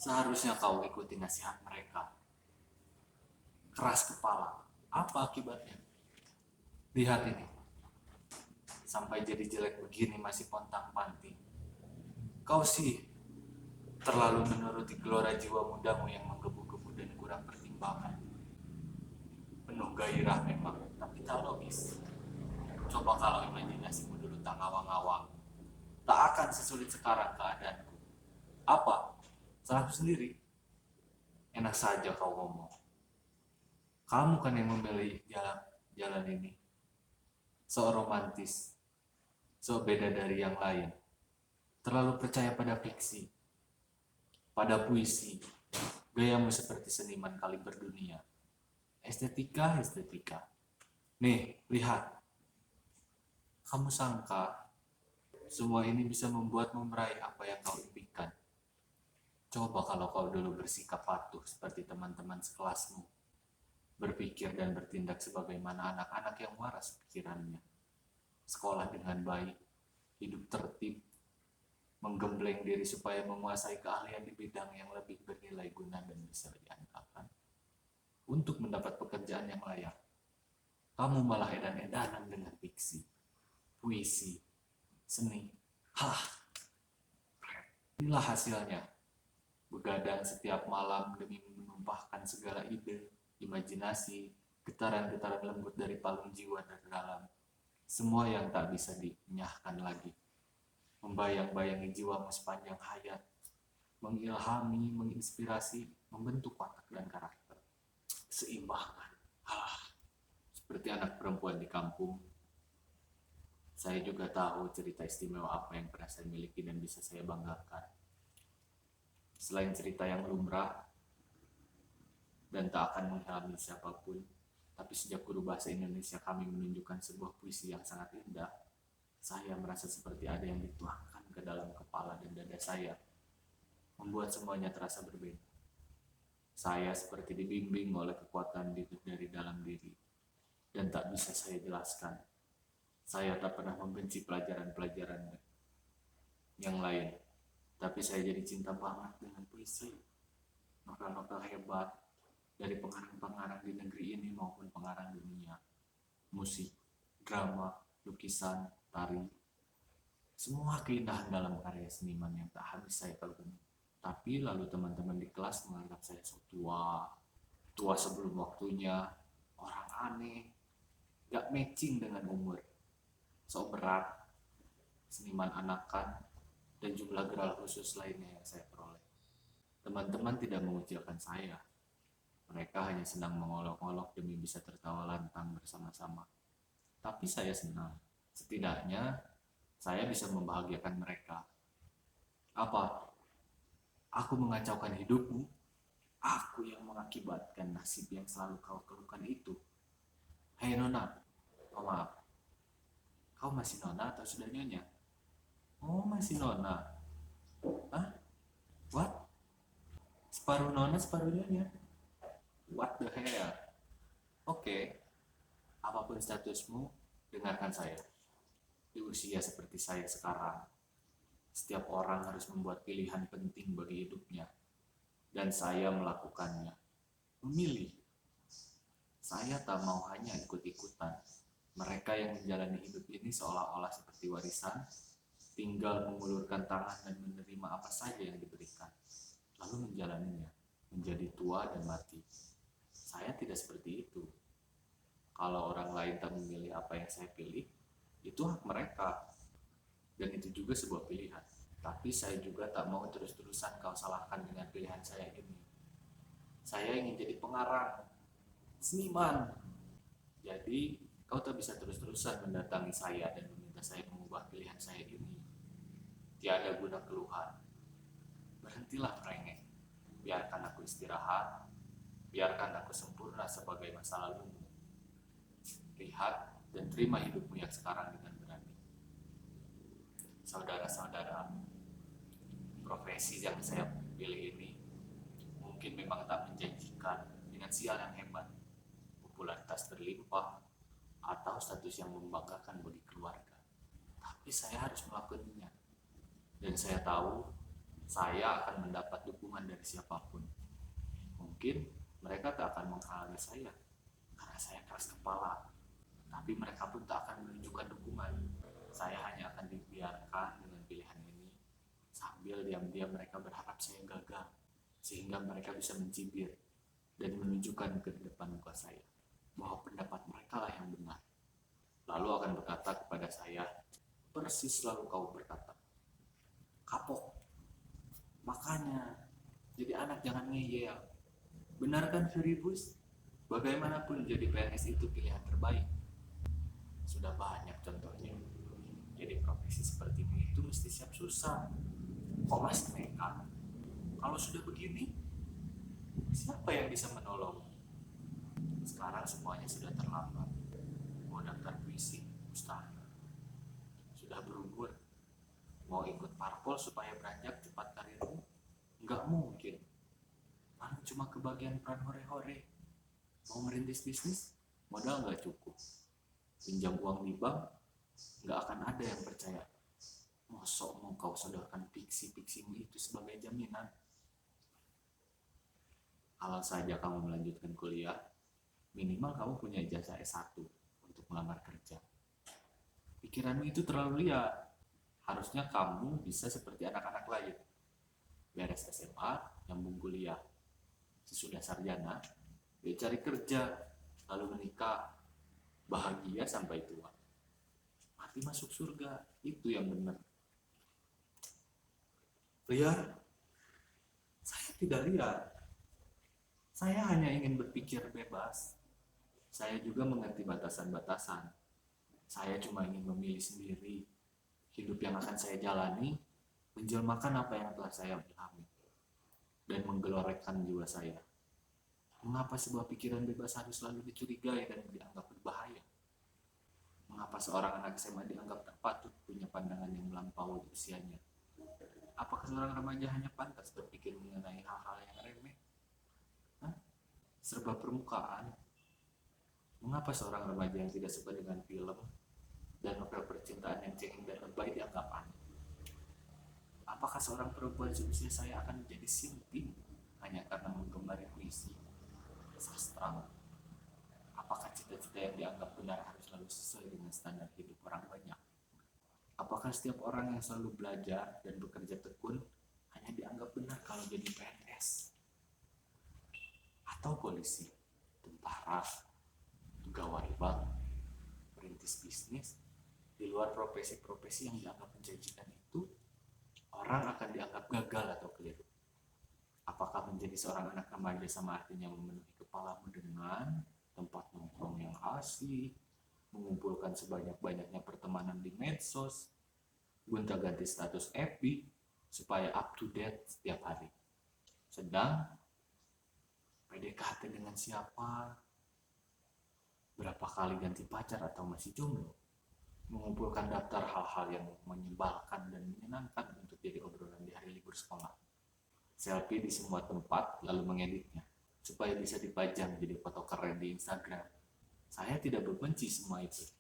Seharusnya kau ikuti nasihat mereka. Keras kepala. Apa akibatnya? Lihat ini. Sampai jadi jelek begini masih pontang-panting. Kau sih terlalu menuruti gelora jiwa mudamu yang menggebu-gebu dan kurang pertimbangan. Penuh gairah memang, tapi tak logis. Coba kalau imajinasimu dulu tak ngawang-ngawang, tak akan sesulit sekarang keadaanku. Apa? Salahku sendiri. Enak saja kau ngomong. Kamu kan yang memilih jalan ini. So romantis, so beda dari yang lain. Terlalu percaya pada fiksi, pada puisi. Gayamu seperti seniman kali berdunia. Estetika, estetika. Nih, lihat. Kamu sangka semua ini bisa membuatmu meraih apa yang kau impikan. Coba kalau kau dulu bersikap patuh seperti teman-teman sekelasmu. Berpikir dan bertindak sebagaimana anak-anak yang waras pikirannya. Sekolah dengan baik, hidup tertib, menggembleng diri supaya menguasai keahlian di bidang yang lebih bernilai guna dan bisa diandalkan. Untuk mendapat pekerjaan yang layak, kamu malah edan-edanan dengan fiksi, puisi, seni. Hah, inilah hasilnya. Begadang setiap malam demi menumpahkan segala ide, imajinasi, getaran-getaran lembut dari palung jiwa terdalam. Semua yang tak bisa dinyahkan lagi. Membayang-bayangi jiwamu sepanjang hayat. Mengilhami, menginspirasi, membentuk watak dan karakter. Seimbangkan. Seperti anak perempuan di kampung. Saya juga tahu cerita istimewa apa yang pernah saya miliki dan bisa saya banggakan. Selain cerita yang lumrah dan tak akan mengilhami siapapun, tapi sejak guru bahasa Indonesia kami menunjukkan sebuah puisi yang sangat indah, saya merasa seperti ada yang dituangkan ke dalam kepala dan dada saya, membuat semuanya terasa berbeda. Saya seperti dibimbing oleh kekuatan dari dalam diri, dan tak bisa saya jelaskan. Saya tak pernah membenci pelajaran-pelajaran yang lain, tapi saya jadi cinta banget dengan puisi. Novel-novel hebat dari pengarang-pengarang di negeri ini maupun pengarang dunia. Musik, drama, lukisan, tari. Semua keindahan dalam karya seniman yang tak habis saya kagumi. Tapi lalu teman-teman di kelas menganggap saya so tua, tua sebelum waktunya, orang aneh, gak matching dengan umur, so berat, seniman anakan, dan jumlah geral khusus lainnya yang saya peroleh. Teman-teman tidak mengucilkan saya. Mereka hanya senang mengolok-olok demi bisa tertawa lantang bersama-sama. Tapi saya senang. Setidaknya saya bisa membahagiakan mereka. Apa? Aku mengacaukan hidupmu? Aku yang mengakibatkan nasib yang selalu kau keluhkan itu. Hei Nona, oh maaf. Kau masih Nona atau sudah nyonya? Oh, masih Nona. Hah? What? Separuh Nona, separuh nyonya? What the hell? Oke, apapun statusmu, dengarkan saya. Di usia seperti saya sekarang, setiap orang harus membuat pilihan penting bagi hidupnya. Dan saya melakukannya. Memilih. Saya tak mau hanya ikut-ikutan. Mereka yang menjalani hidup ini seolah-olah seperti warisan, tinggal mengulurkan tangan dan menerima apa saja yang diberikan, lalu menjalaninya, menjadi tua dan mati. Saya tidak seperti itu. Kalau orang lain tak memilih apa yang saya pilih, itu hak mereka. Dan itu juga sebuah pilihan. Tapi saya juga tak mau terus-terusan kau salahkan dengan pilihan saya ini. Saya ingin jadi pengarang, seniman. Jadi kau tak bisa terus-terusan mendatangi saya dan meminta saya mengubah pilihan saya ini. Tiada guna keluhan. Berhentilah merengek. Biarkan aku istirahat. Biarkan aku sempurna sebagai masa lalumu. Lihat dan terima hidupmu yang sekarang dengan berani. Saudara-saudara, profesi yang saya pilih ini mungkin memang tak menjanjikan dengan sial yang hebat, popularitas berlimpah, atau status yang membanggakan bagi keluarga. Tapi saya harus melakukannya. Dan saya tahu saya akan mendapat dukungan dari siapapun. Mungkin mereka tak akan menghalangi saya karena saya keras kepala, tapi mereka pun tak akan menunjukkan dukungan. Saya hanya akan dibiarkan dengan pilihan ini, sambil diam-diam mereka berharap saya gagal, sehingga mereka bisa mencibir dan menunjukkan ke depan muka saya bahwa pendapat mereka lah yang benar. Lalu akan berkata kepada saya, persis selalu kau berkata, kapok, makanya jadi anak jangan ngeyel. Benar kan Firibus? Bagaimanapun jadi PNS itu pilihan terbaik. Sudah banyak contohnya. Jadi profesi sepertimu itu mesti siap susah. Kok masih nekat? Kalau sudah begini, siapa yang bisa menolong? Sekarang semuanya sudah terlambat. Mau daftar puisi, mustahil. Sudah berumur, mau ikut parpol supaya beranjak cepat karirmu? Nggak mungkin. Paling cuma kebagian peran hore-hore. Mau merintis bisnis, modal nggak cukup. Pinjam uang di bank, nggak akan ada yang percaya. Mosok mau kau sodorkan fiksi-fiksimu itu sebagai jaminan? Kalau saja kamu melanjutkan kuliah, minimal kamu punya ijazah S1 untuk melamar kerja. Pikiranmu itu terlalu liar. Harusnya kamu bisa seperti anak-anak lain. Beres SMA, nyambung kuliah. Sesudah sarjana, dia cari kerja, lalu menikah, bahagia sampai tua. Mati masuk surga, itu yang benar. Liar? Saya tidak liar. Saya hanya ingin berpikir bebas. Saya juga mengerti batasan-batasan. Saya cuma ingin memilih sendiri. Hidup yang akan saya jalani, menjelmakan apa yang telah saya alami, dan menggelorkan jiwa saya. Mengapa sebuah pikiran bebas harus selalu dicurigai dan dianggap berbahaya? Mengapa seorang anak SMA dianggap tak patut punya pandangan yang melampaui usianya? Apakah seorang remaja hanya pantas berpikir mengenai hal-hal yang remeh? Serba permukaan. Mengapa seorang remaja yang tidak suka dengan film dan novel percintaan yang cengeng dan lebay dianggap aneh? Apakah seorang perempuan seusia saya akan menjadi sinting hanya karena menggemari puisi, sastra? Apakah cita-cita yang dianggap benar harus selalu sesuai dengan standar hidup orang banyak? Apakah setiap orang yang selalu belajar dan bekerja tekun hanya dianggap benar kalau jadi PNS? Atau polisi, tentara, pegawai bank, perintis bisnis? Di luar profesi-profesi yang dianggap menjanjikan itu, orang akan dianggap gagal atau keliru. Apakah menjadi seorang anak remaja sama artinya memenuhi kepalamu dengan tempat nongkrong yang asik, mengumpulkan sebanyak-banyaknya pertemanan di medsos, gonta-ganti status FB supaya up to date setiap hari? Sedang PDKT dengan siapa, berapa kali ganti pacar atau masih jomblo, mengumpulkan daftar hal-hal yang menyebalkan dan menyenangkan untuk jadi obrolan di hari libur sekolah, selfie di semua tempat lalu mengeditnya supaya bisa dipajang jadi foto keren di Instagram. Saya tidak membenci semua itu.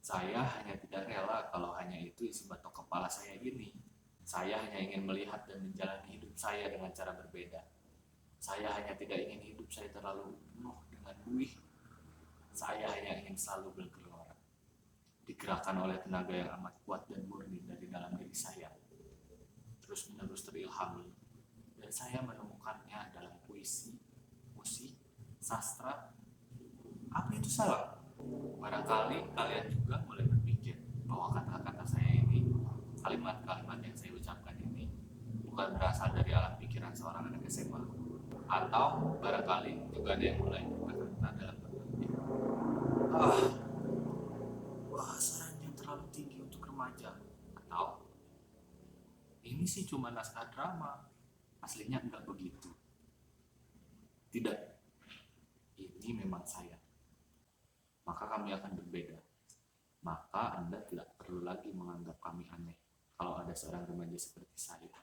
Saya hanya tidak rela kalau hanya itu isi batok kepala saya ini. Saya hanya ingin melihat dan menjalani hidup saya dengan cara berbeda. Saya hanya tidak ingin hidup saya terlalu penuh dengan buih. Saya hanya ingin selalu bergelora, digerakkan oleh tenaga yang amat kuat dan murni dari dalam diri saya, terus menerus terilhami, dan saya menemukannya dalam puisi, musik, sastra. Apa itu salah? Barangkali kalian juga mulai berpikir bahwa kata-kata saya ini, kalimat-kalimat yang saya ucapkan ini, bukan berasal dari alam pikiran seorang anak SMA. Atau barangkali juga ada yang mulai berkata dalam berpikir, bahasannya terlalu tinggi untuk remaja. Atau ini sih cuma naskah drama, aslinya enggak begitu. Tidak, ini memang saya. Maka kami akan berbeda. Maka Anda tidak perlu lagi menganggap kami aneh kalau ada seorang remaja seperti saya.